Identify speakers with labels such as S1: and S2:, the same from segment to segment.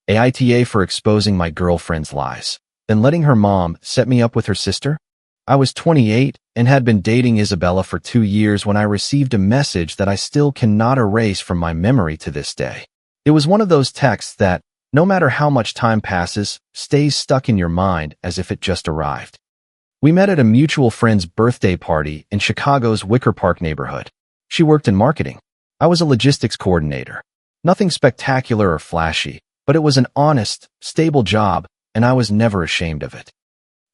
S1: AITA for exposing my girlfriend's lies, then letting her mom set me up with her sister? I was 28 and had been dating Isabella for 2 years when I received a message that I still cannot erase from my memory to this day. It was one of those texts that, no matter how much time passes, stays stuck in your mind as if it just arrived. We met at a mutual friend's birthday party in Chicago's Wicker Park neighborhood. She worked in marketing. I was a logistics coordinator. Nothing spectacular or flashy, but it was an honest, stable job, and I was never ashamed of it.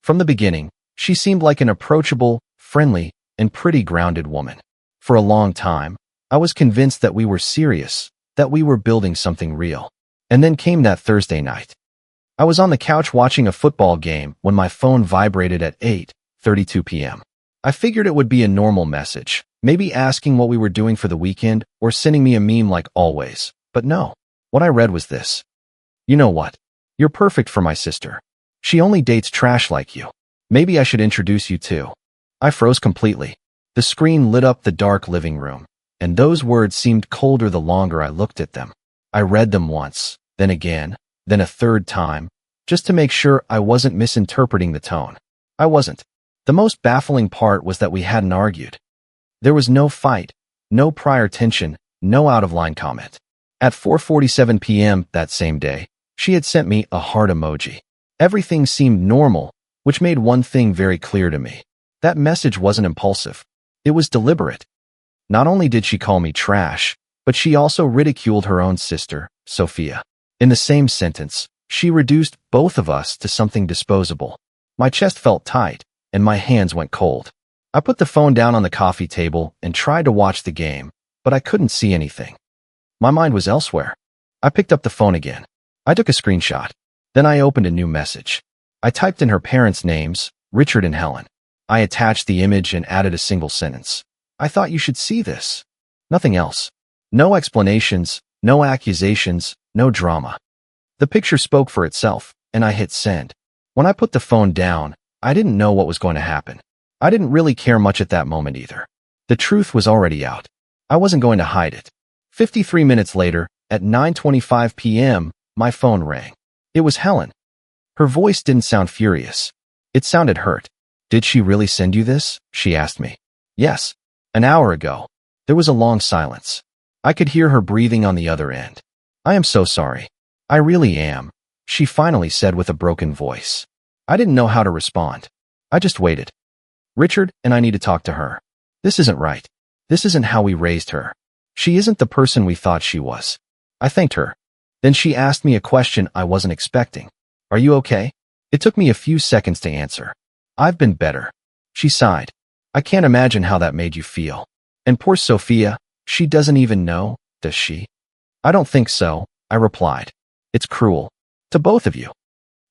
S1: From the beginning, she seemed like an approachable, friendly, and pretty grounded woman. For a long time, I was convinced that we were serious, that we were building something real. And then came that Thursday night. I was on the couch watching a football game when my phone vibrated at 8:32 p.m. I figured it would be a normal message, maybe asking what we were doing for the weekend or sending me a meme like always. But no, what I read was this. You know what? You're perfect for my sister. She only dates trash like you. Maybe I should introduce you too. I froze completely. The screen lit up the dark living room, and those words seemed colder the longer I looked at them. I read them once, then again, then a third time, just to make sure I wasn't misinterpreting the tone. I wasn't. The most baffling part was that we hadn't argued. There was no fight, no prior tension, no out-of-line comment. At 4:47 p.m. that same day, she had sent me a heart emoji. Everything seemed normal, which made one thing very clear to me. That message wasn't impulsive. It was deliberate. Not only did she call me trash, but she also ridiculed her own sister, Sophia. In the same sentence, she reduced both of us to something disposable. My chest felt tight, and my hands went cold. I put the phone down on the coffee table and tried to watch the game, but I couldn't see anything. My mind was elsewhere. I picked up the phone again. I took a screenshot. Then I opened a new message. I typed in her parents' names, Richard and Helen. I attached the image and added a single sentence. I thought you should see this. Nothing else. No explanations, no accusations, no drama. The picture spoke for itself, and I hit send. When I put the phone down, I didn't know what was going to happen. I didn't really care much at that moment either. The truth was already out. I wasn't going to hide it. 53 minutes later, at 9:25 p.m., my phone rang. It was Helen. Her voice didn't sound furious. It sounded hurt. Did she really send you this? She asked me. Yes. An hour ago. There was a long silence. I could hear her breathing on the other end. I am so sorry. I really am, she finally said with a broken voice. I didn't know how to respond. I just waited. Richard and I need to talk to her. This isn't right. This isn't how we raised her. She isn't the person we thought she was. I thanked her. Then she asked me a question I wasn't expecting. Are you okay? It took me a few seconds to answer. I've been better. She sighed. I can't imagine how that made you feel. And poor Sophia, she doesn't even know, does she? I don't think so, I replied. It's cruel. To both of you.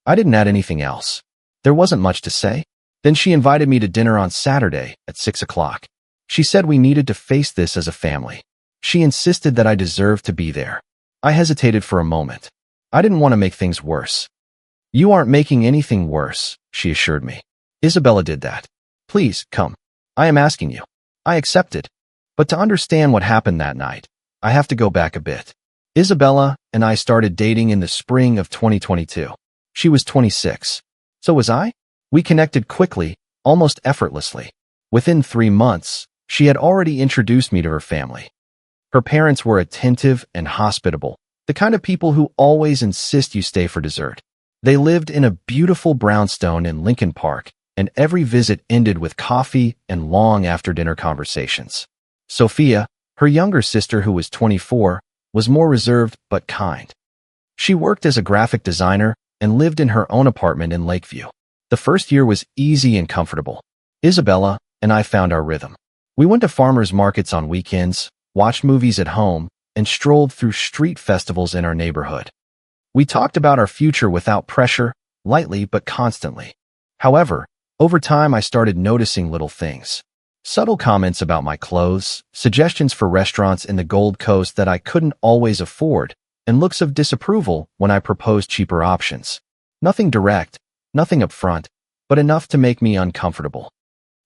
S1: I didn't add anything else. There wasn't much to say. Then she invited me to dinner on Saturday at 6 o'clock. She said we needed to face this as a family. She insisted that I deserved to be there. I hesitated for a moment. I didn't want to make things worse. You aren't making anything worse, she assured me. Isabella did that. Please, come. I am asking you. I accepted. But to understand what happened that night, I have to go back a bit. Isabella and I started dating in the spring of 2022. She was 26. So was I? We connected quickly, almost effortlessly. Within 3 months, she had already introduced me to her family. Her parents were attentive and hospitable, the kind of people who always insist you stay for dessert. They lived in a beautiful brownstone in Lincoln Park, and every visit ended with coffee and long after-dinner conversations. Sophia, her younger sister who was 24, was more reserved but kind. She worked as a graphic designer and lived in her own apartment in Lakeview. The first year was easy and comfortable. Isabella and I found our rhythm. We went to farmers markets on weekends, watched movies at home, and strolled through street festivals in our neighborhood. We talked about our future without pressure, lightly but constantly. However, over time I started noticing little things. Subtle comments about my clothes, suggestions for restaurants in the Gold Coast that I couldn't always afford, and looks of disapproval when I proposed cheaper options. Nothing direct, nothing upfront, but enough to make me uncomfortable.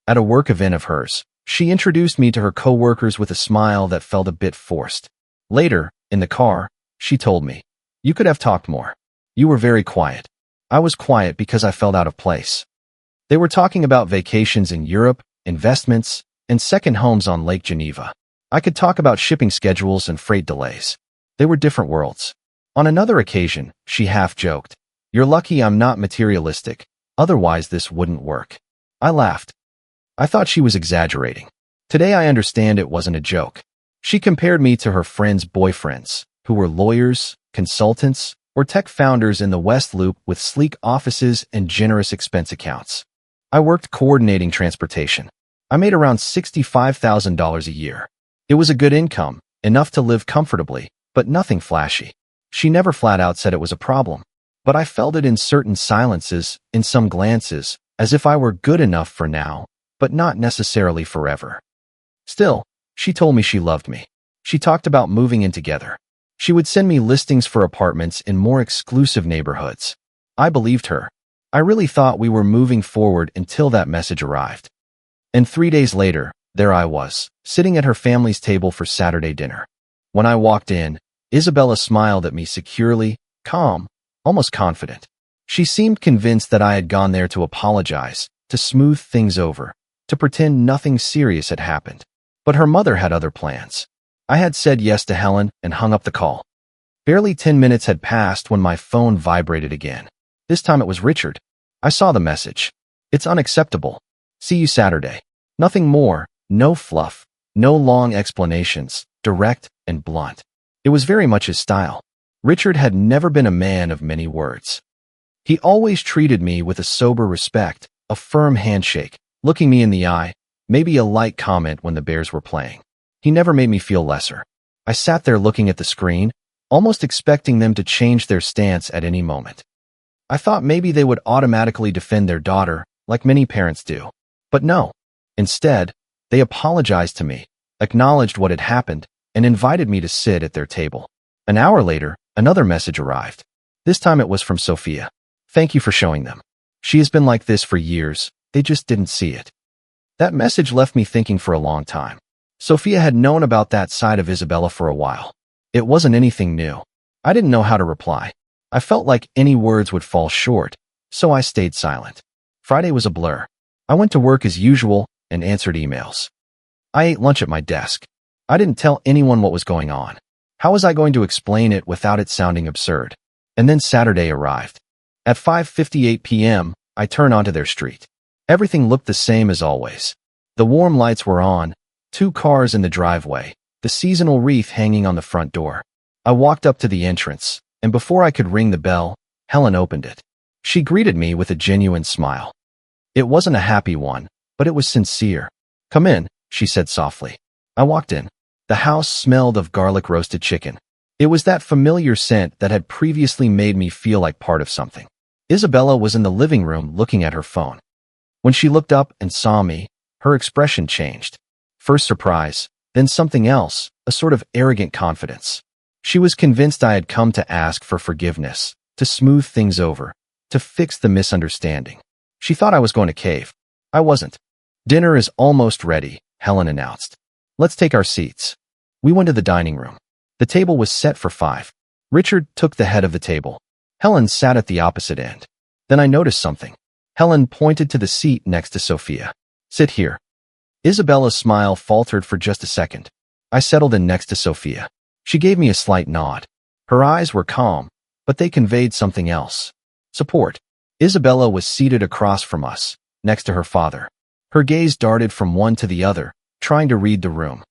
S1: At a work event of hers, she introduced me to her coworkers with a smile that felt a bit forced. Later, in the car, she told me, "You could have talked more." You were very quiet. I was quiet because I felt out of place. They were talking about vacations in Europe, investments, and second homes on Lake Geneva. I could talk about shipping schedules and freight delays. They were different worlds. On another occasion, she half joked, "You're lucky I'm not materialistic, otherwise this wouldn't work." I laughed. I thought she was exaggerating. Today I understand it wasn't a joke. She compared me to her friends' boyfriends, who were lawyers, consultants, or tech founders in the West Loop with sleek offices and generous expense accounts. I worked coordinating transportation. I made around $65,000 a year. It was a good income, enough to live comfortably, but nothing flashy. She never flat out said it was a problem, but I felt it in certain silences, in some glances, as if I were good enough for now, but not necessarily forever. Still, she told me she loved me. She talked about moving in together. She would send me listings for apartments in more exclusive neighborhoods. I believed her. I really thought we were moving forward until that message arrived. And 3 days later, there I was, sitting at her family's table for Saturday dinner. When I walked in, Isabella smiled at me securely, calm, almost confident. She seemed convinced that I had gone there to apologize, to smooth things over, to pretend nothing serious had happened. But her mother had other plans. I had said yes to Helen and hung up the call. Barely 10 minutes had passed when my phone vibrated again. This time it was Richard. I saw the message. "It's unacceptable. See you Saturday." Nothing more, no fluff, no long explanations, direct and blunt. It was very much his style. Richard had never been a man of many words. He always treated me with a sober respect, a firm handshake, looking me in the eye, maybe a light comment when the Bears were playing. He never made me feel lesser. I sat there looking at the screen, almost expecting them to change their stance at any moment. I thought maybe they would automatically defend their daughter, like many parents do. But no. Instead, they apologized to me, acknowledged what had happened, and invited me to sit at their table. An hour later, another message arrived. This time it was from Sophia. "Thank you for showing them. She has been like this for years, they just didn't see it." That message left me thinking for a long time. Sophia had known about that side of Isabella for a while. It wasn't anything new. I didn't know how to reply. I felt like any words would fall short, so I stayed silent. Friday was a blur. I went to work as usual and answered emails. I ate lunch at my desk. I didn't tell anyone what was going on. How was I going to explain it without it sounding absurd? And then Saturday arrived. At 5:58 p.m., I turned onto their street. Everything looked the same as always. The warm lights were on, 2 cars in the driveway, the seasonal wreath hanging on the front door. I walked up to the entrance, and before I could ring the bell, Helen opened it. She greeted me with a genuine smile. It wasn't a happy one, but it was sincere. "Come in," she said softly. I walked in. The house smelled of garlic roasted chicken. It was that familiar scent that had previously made me feel like part of something. Isabella was in the living room looking at her phone. When she looked up and saw me, her expression changed. First surprise, then something else, a sort of arrogant confidence. She was convinced I had come to ask for forgiveness, to smooth things over, to fix the misunderstanding. She thought I was going to cave. I wasn't. "Dinner is almost ready," Helen announced. "Let's take our seats." We went to the dining room. The table was set for 5. Richard took the head of the table. Helen sat at the opposite end. Then I noticed something. Helen pointed to the seat next to Sophia. "Sit here." Isabella's smile faltered for just a second. I settled in next to Sophia. She gave me a slight nod. Her eyes were calm, but they conveyed something else. Support. Isabella was seated across from us, next to her father. Her gaze darted from one to the other, trying to read the room.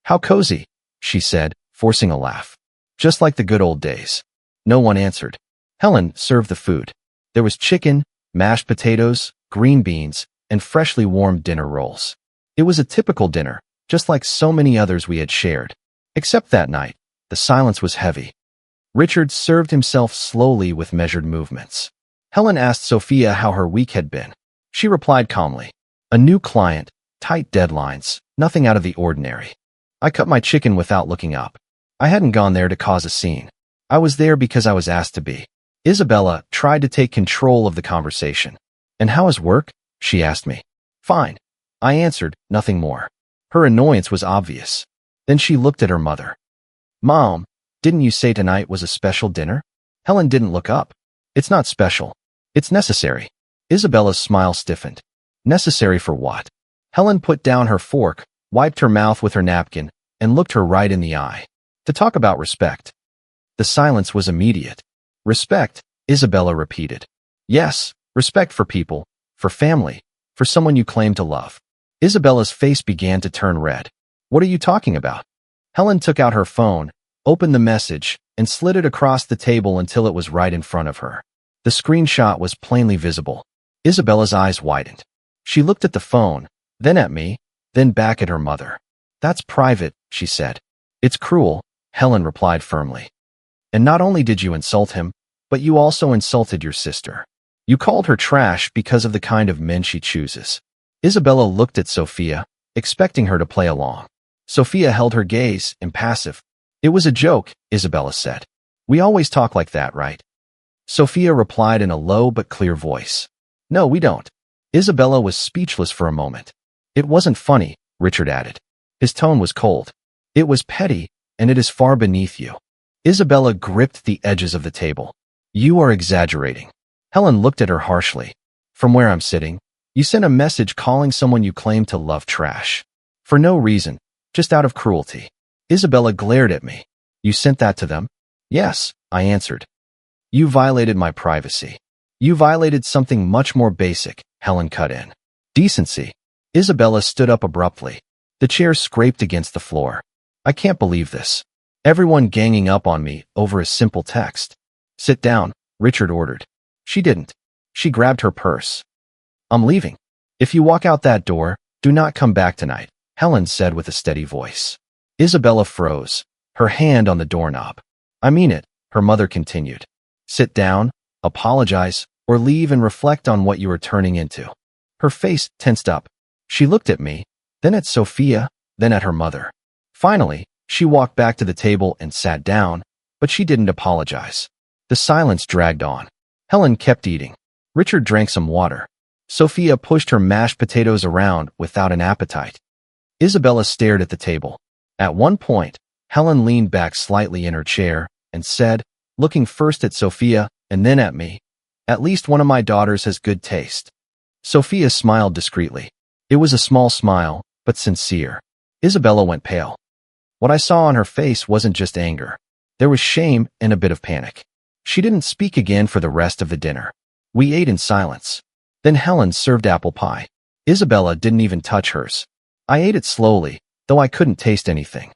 S1: "How cozy," she said, forcing a laugh. "Just like the good old days." No one answered. Helen served the food. There was chicken, mashed potatoes, green beans, and freshly warmed dinner rolls. It was a typical dinner, just like so many others we had shared. Except that night, the silence was heavy. Richard served himself slowly with measured movements. Helen asked Sophia how her week had been. She replied calmly, "A new client, tight deadlines, nothing out of the ordinary." I cut my chicken without looking up. I hadn't gone there to cause a scene. I was there because I was asked to be. Isabella tried to take control of the conversation. "And how is work?" she asked me. "Fine," I answered, nothing more. Her annoyance was obvious. Then she looked at her mother. "Mom, didn't you say tonight was a special dinner?" Helen didn't look up. It's not special. It's necessary. Isabella's smile stiffened. Necessary for what? Helen put down her fork, wiped her mouth with her napkin, and looked her right in the eye. To talk about respect. The silence was immediate. Respect, Isabella repeated. Yes, respect for people, for family, for someone you claim to love. Isabella's face began to turn red. What are you talking about? Helen took out her phone, opened the message, and slid it across the table until it was right in front of her. The screenshot was plainly visible. Isabella's eyes widened. She looked at the phone, then at me, then back at her mother. That's private, she said. It's cruel, Helen replied firmly. And not only did you insult him, but you also insulted your sister. You called her trash because of the kind of men she chooses. Isabella looked at Sophia, expecting her to play along. Sophia held her gaze, impassive. It was a joke, Isabella said. We always talk like that, right? Sophia replied in a low but clear voice. No, we don't. Isabella was speechless for a moment. It wasn't funny, Richard added. His tone was cold. It was petty, and it is far beneath you. Isabella gripped the edges of the table. You are exaggerating. Helen looked at her harshly. From where I'm sitting, you sent a message calling someone you claim to love trash. For no reason, just out of cruelty. Isabella glared at me. You sent that to them? Yes, I answered. You violated my privacy. You violated something much more basic, Helen cut in. Decency. Isabella stood up abruptly. The chair scraped against the floor. I can't believe this. Everyone ganging up on me over a simple text. Sit down, Richard ordered. She didn't. She grabbed her purse. I'm leaving. If you walk out that door, do not come back tonight, Helen said with a steady voice. Isabella froze, her hand on the doorknob. I mean it, her mother continued. Sit down, apologize, or leave and reflect on what you are turning into. Her face tensed up. She looked at me, then at Sophia, then at her mother. Finally, she walked back to the table and sat down, but she didn't apologize. The silence dragged on. Helen kept eating. Richard drank some water. Sophia pushed her mashed potatoes around without an appetite. Isabella stared at the table. At one point, Helen leaned back slightly in her chair and said, looking first at Sophia and then at me, at least one of my daughters has good taste. Sophia smiled discreetly. It was a small smile, but sincere. Isabella went pale. What I saw on her face wasn't just anger. There was shame and a bit of panic. She didn't speak again for the rest of the dinner. We ate in silence. Then Helen served apple pie. Isabella didn't even touch hers. I ate it slowly, though I couldn't taste anything.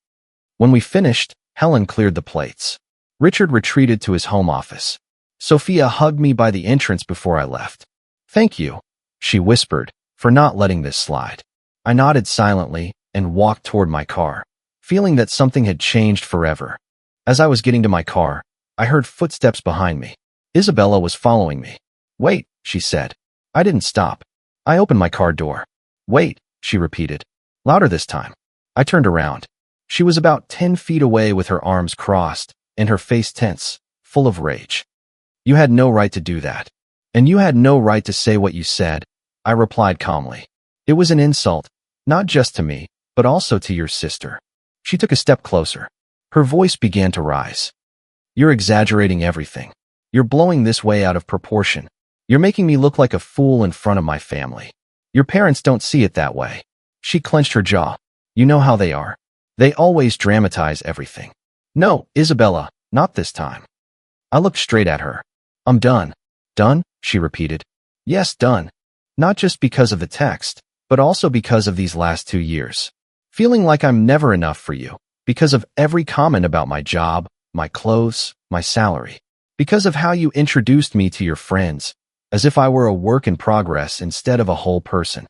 S1: When we finished, Helen cleared the plates. Richard retreated to his home office. Sophia hugged me by the entrance before I left. Thank you, she whispered, for not letting this slide. I nodded silently and walked toward my car, feeling that something had changed forever. As I was getting to my car, I heard footsteps behind me. Isabella was following me. Wait, she said. I didn't stop. I opened my car door. Wait, she repeated. Louder this time. I turned around. She was about 10 feet away with her arms crossed and her face tense, full of rage. You had no right to do that. And you had no right to say what you said, I replied calmly. It was an insult, not just to me, but also to your sister. She took a step closer. Her voice began to rise. You're exaggerating everything. You're blowing this way out of proportion. You're making me look like a fool in front of my family. Your parents don't see it that way. She clenched her jaw. You know how they are. They always dramatize everything. No, Isabella, not this time. I looked straight at her. I'm done. Done? She repeated. Yes, done. Not just because of the text, but also because of these last 2 years. Feeling like I'm never enough for you, because of every comment about my job, my clothes, my salary. Because of how you introduced me to your friends, as if I were a work in progress instead of a whole person.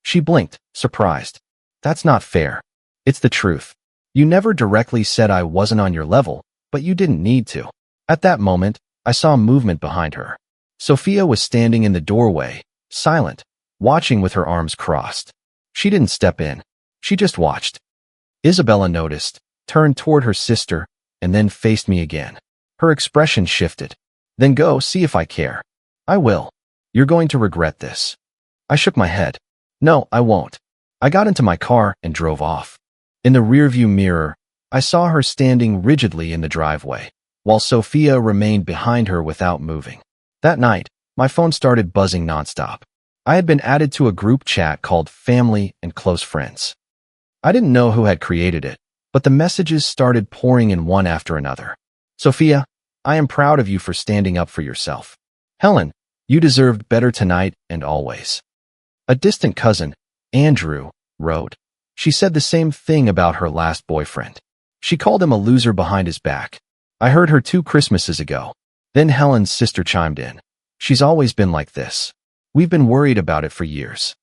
S1: She blinked, surprised. That's not fair. It's the truth. You never directly said I wasn't on your level, but you didn't need to. At that moment, I saw movement behind her. Sophia was standing in the doorway, silent, watching with her arms crossed. She didn't step in. She just watched. Isabella noticed, turned toward her sister, and then faced me again. Her expression shifted. Then go see if I care. I will. You're going to regret this. I shook my head. No, I won't. I got into my car and drove off. In the rearview mirror, I saw her standing rigidly in the driveway, while Sophia remained behind her without moving. That night, my phone started buzzing nonstop. I had been added to a group chat called Family and Close Friends. I didn't know who had created it, but the messages started pouring in one after another. Sophia, I am proud of you for standing up for yourself. Helen, you deserved better tonight and always. A distant cousin, Andrew, wrote. She said the same thing about her last boyfriend. She called him a loser behind his back. I heard her 2 Christmases ago. Then Helen's sister chimed in. She's always been like this. We've been worried about it for years.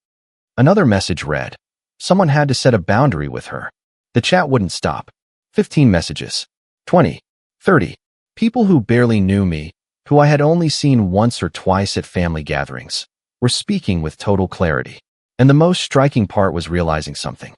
S1: Another message read. Someone had to set a boundary with her. The chat wouldn't stop. 15 messages. 20. 30. People who barely knew me, who I had only seen once or twice at family gatherings, were speaking with total clarity. And the most striking part was realizing something.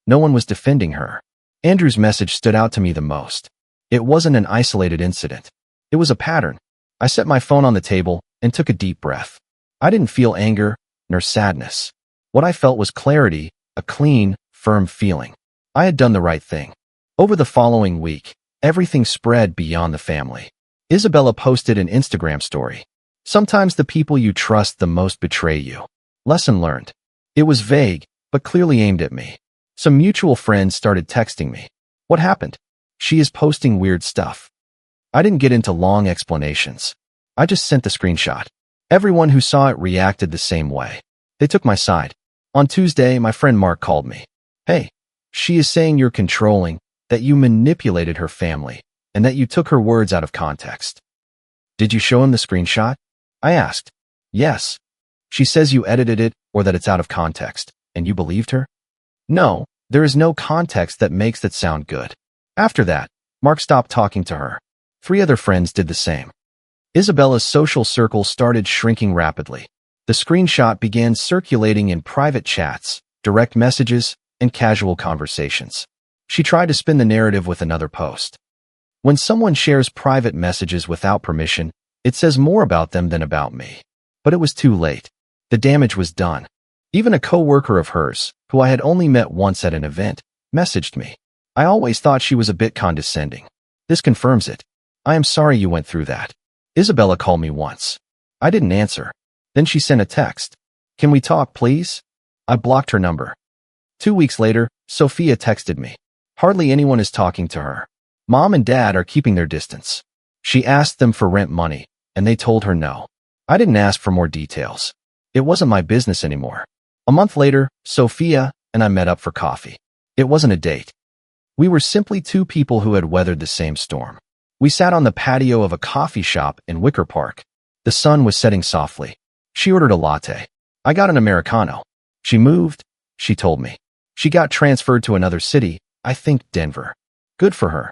S1: No one was defending her. Andrew's message stood out to me the most. It wasn't an isolated incident. It was a pattern. I set my phone on the table and took a deep breath. I didn't feel anger nor sadness. What I felt was clarity, a clean, firm feeling. I had done the right thing. Over the following week, everything spread beyond the family. Isabella posted an Instagram story. Sometimes the people you trust the most betray you. Lesson learned. It was vague, but clearly aimed at me. Some mutual friends started texting me. What happened? She is posting weird stuff. I didn't get into long explanations. I just sent the screenshot. Everyone who saw it reacted the same way. They took my side. On Tuesday, my friend Mark called me. Hey, she is saying you're controlling, that you manipulated her family, and that you took her words out of context. Did you show him the screenshot? I asked. Yes. She says you edited it or that it's out of context, and you believed her? No, there is no context that makes that sound good. After that, Mark stopped talking to her. 3 other friends did the same. Isabella's social circle started shrinking rapidly. The screenshot began circulating in private chats, direct messages, and casual conversations. She tried to spin the narrative with another post. When someone shares private messages without permission, it says more about them than about me. But it was too late. The damage was done. Even a co-worker of hers, who I had only met once at an event, messaged me. I always thought she was a bit condescending. This confirms it. I am sorry you went through that. Isabella called me once. I didn't answer. Then she sent a text. Can we talk, please? I blocked her number. 2 weeks later, Sophia texted me. Hardly anyone is talking to her. Mom and Dad are keeping their distance. She asked them for rent money, and they told her no. I didn't ask for more details. It wasn't my business anymore. A month later, Sophia and I met up for coffee. It wasn't a date. We were simply 2 people who had weathered the same storm. We sat on the patio of a coffee shop in Wicker Park. The sun was setting softly. She ordered a latte. I got an Americano. She moved, she told me. She got transferred to another city, I think Denver. Good for her.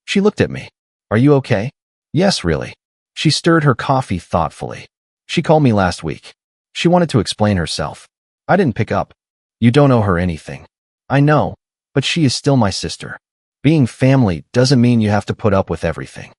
S1: She looked at me. Are you okay? Yes, really. She stirred her coffee thoughtfully. She called me last week. She wanted to explain herself. I didn't pick up. You don't owe her anything. I know, but she is still my sister. Being family doesn't mean you have to put up with everything.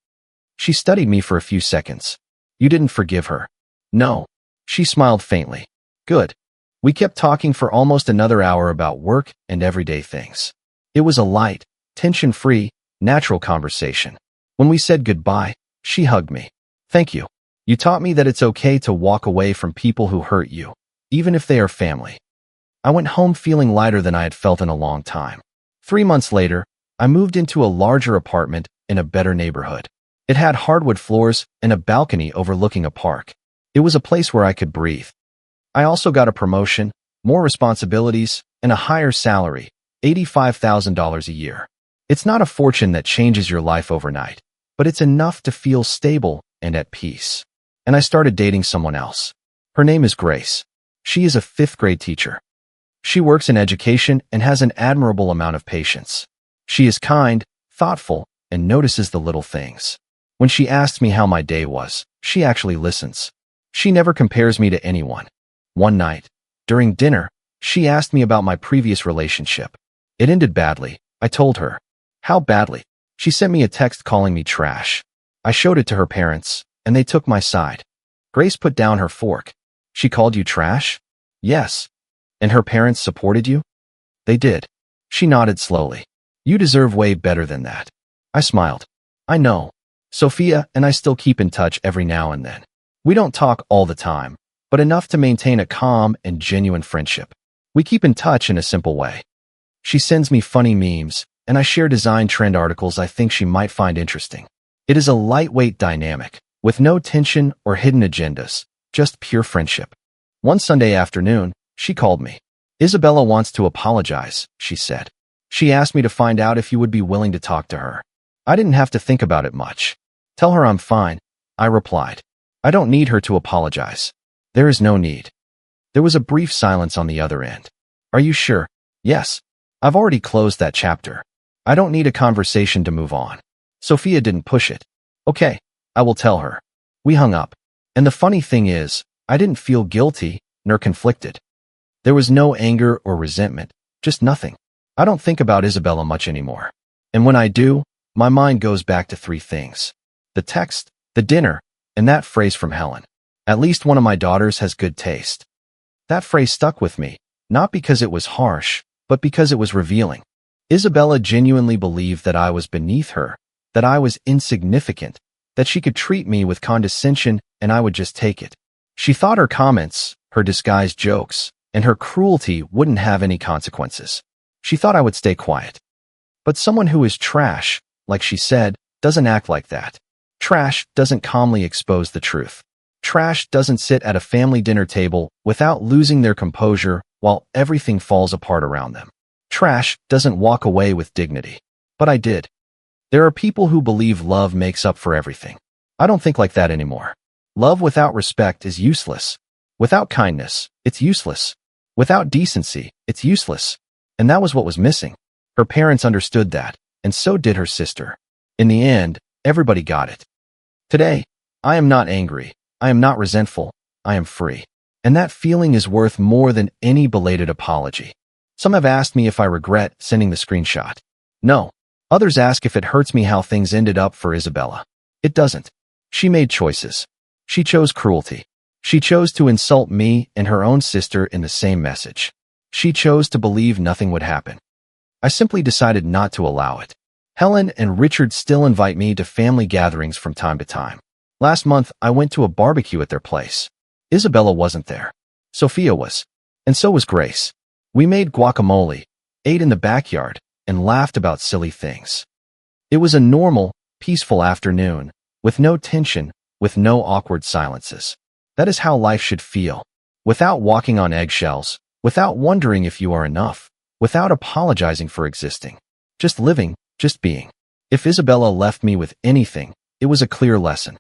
S1: She studied me for a few seconds. You didn't forgive her. No. She smiled faintly. Good. We kept talking for almost another hour about work and everyday things. It was a light, tension-free, natural conversation. When we said goodbye, she hugged me. Thank you. You taught me that it's okay to walk away from people who hurt you, even if they are family. I went home feeling lighter than I had felt in a long time. 3 months later, I moved into a larger apartment in a better neighborhood. It had hardwood floors and a balcony overlooking a park. It was a place where I could breathe. I also got a promotion, more responsibilities, and a higher salary, $85,000 a year. It's not a fortune that changes your life overnight, but it's enough to feel stable and at peace. And I started dating someone else. Her name is Grace. She is a 5th grade teacher. She works in education and has an admirable amount of patience. She is kind, thoughtful, and notices the little things. When she asks me how my day was, she actually listens. She never compares me to anyone. One night, during dinner, she asked me about my previous relationship. It ended badly, I told her. How badly? She sent me a text calling me trash. I showed it to her parents, and they took my side. Grace put down her fork. She called you trash? Yes. And her parents supported you? They did. She nodded slowly. You deserve way better than that. I smiled. I know. Sophia and I still keep in touch every now and then. We don't talk all the time, but enough to maintain a calm and genuine friendship. We keep in touch in a simple way. She sends me funny memes, and I share design trend articles I think she might find interesting. It is a lightweight dynamic, with no tension or hidden agendas, just pure friendship. One Sunday afternoon, she called me. "Isabella wants to apologize," she said. "She asked me to find out if you would be willing to talk to her." I didn't have to think about it much. "Tell her I'm fine," I replied. "I don't need her to apologize. There is no need." There was a brief silence on the other end. "Are you sure?" "Yes. I've already closed that chapter. I don't need a conversation to move on." Sophia didn't push it. "Okay, I will tell her." We hung up. And the funny thing is, I didn't feel guilty nor conflicted. There was no anger or resentment, just nothing. I don't think about Isabella much anymore. And when I do, my mind goes back to three things: the text, the dinner, and that phrase from Helen. "At least one of my daughters has good taste." That phrase stuck with me, not because it was harsh, but because it was revealing. Isabella genuinely believed that I was beneath her, that I was insignificant, that she could treat me with condescension and I would just take it. She thought her comments, her disguised jokes, and her cruelty wouldn't have any consequences. She thought I would stay quiet. But someone who is trash, like she said, doesn't act like that. Trash doesn't calmly expose the truth. Trash doesn't sit at a family dinner table without losing their composure while everything falls apart around them. Trash doesn't walk away with dignity. But I did. There are people who believe love makes up for everything. I don't think like that anymore. Love without respect is useless. Without kindness, it's useless. Without decency, it's useless. And that was what was missing. Her parents understood that, and so did her sister. In the end, everybody got it. Today, I am not angry. I am not resentful. I am free. And that feeling is worth more than any belated apology. Some have asked me if I regret sending the screenshot. No. Others ask if it hurts me how things ended up for Isabella. It doesn't. She made choices. She chose cruelty. She chose to insult me and her own sister in the same message. She chose to believe nothing would happen. I simply decided not to allow it. Helen and Richard still invite me to family gatherings from time to time. Last month, I went to a barbecue at their place. Isabella wasn't there. Sophia was. And so was Grace. We made guacamole, ate in the backyard, and laughed about silly things. It was a normal, peaceful afternoon, with no tension, with no awkward silences. That is how life should feel. Without walking on eggshells, without wondering if you are enough, without apologizing for existing. Just living, just being. If Isabella left me with anything, it was a clear lesson.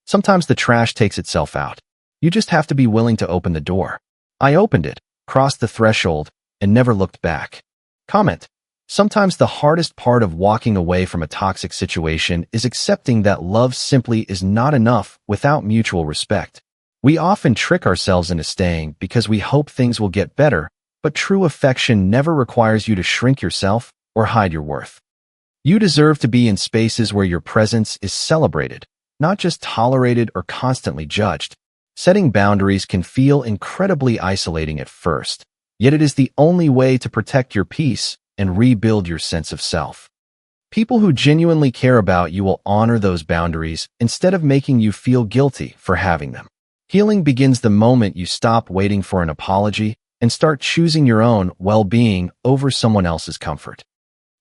S1: Sometimes the trash takes itself out. You just have to be willing to open the door. I opened it, crossed the threshold, and never looked back. Comment. Sometimes the hardest part of walking away from a toxic situation is accepting that love simply is not enough without mutual respect. We often trick ourselves into staying because we hope things will get better, but true affection never requires you to shrink yourself or hide your worth. You deserve to be in spaces where your presence is celebrated, not just tolerated or constantly judged. Setting boundaries can feel incredibly isolating at first, yet it is the only way to protect your peace and rebuild your sense of self. People who genuinely care about you will honor those boundaries instead of making you feel guilty for having them. Healing begins the moment you stop waiting for an apology and start choosing your own well-being over someone else's comfort.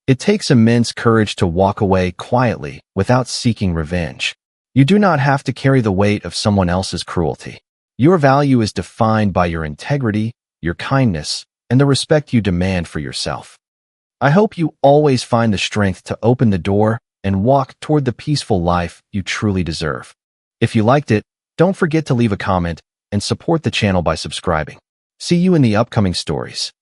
S1: It takes immense courage to walk away quietly without seeking revenge. You do not have to carry the weight of someone else's cruelty. Your value is defined by your integrity, your kindness, and the respect you demand for yourself. I hope you always find the strength to open the door and walk toward the peaceful life you truly deserve. If you liked it, don't forget to leave a comment and support the channel by subscribing. See you in the upcoming stories.